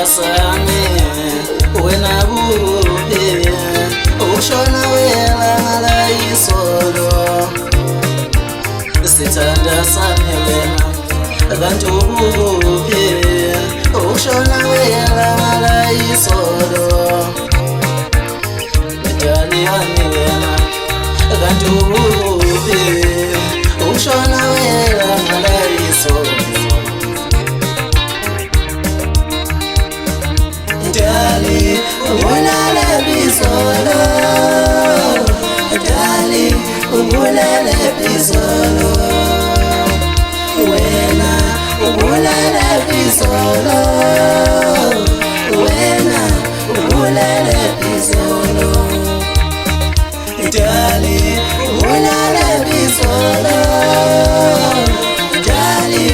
sami wena buhe ushona wela ngala isolo sithanda sami wena kanti ubuhe ushona wela ngala isolo dali yami wena kanti ubuhe ushona wela ngala isolo dali ubulale bisolo dali ubulale bisolo wena ubulale bisolo wena ubulale bisolo dali ubulale bisolo dali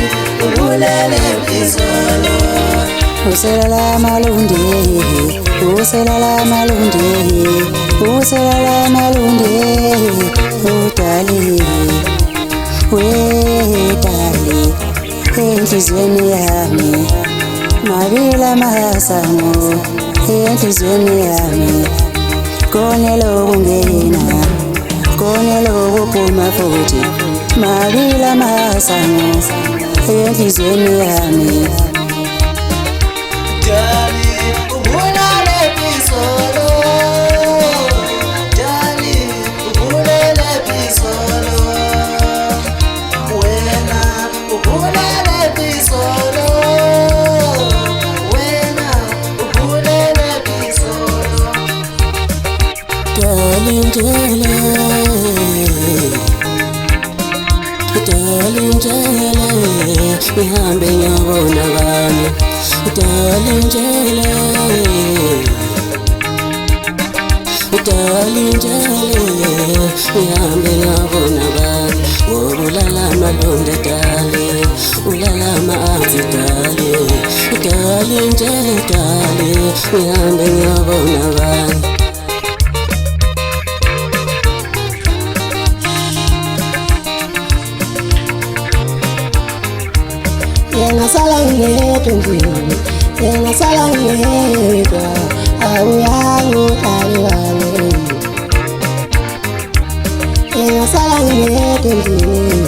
ubulale bisolo uselala malundi uselala malundi uselala malundi udali wedali enhlizweni yami mabila masango enhlizweni yami konelo kungena konelo kuphuma futhi mabila masango enhlizweni yami dali ubulale bisolo dali ubulale bisolo wena ubulale bisolo wena ubulale bisolo dali njele dali njele ihambe ngiyabona bani dali njele dali njele ihambe ngiyabona bani ulala malonde dali ulala mazi dali dali njele dali ihambe ngiyabona bani Yengasala ngedundini yengasala ngedwa awuyangu taliwane yengasala ngedundini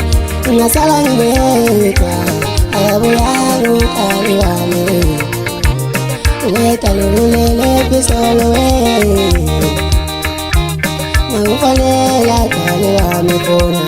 yengasala ngedwa awuyangu taliwane wetalulele bisolo we ngakufanele taliwane khona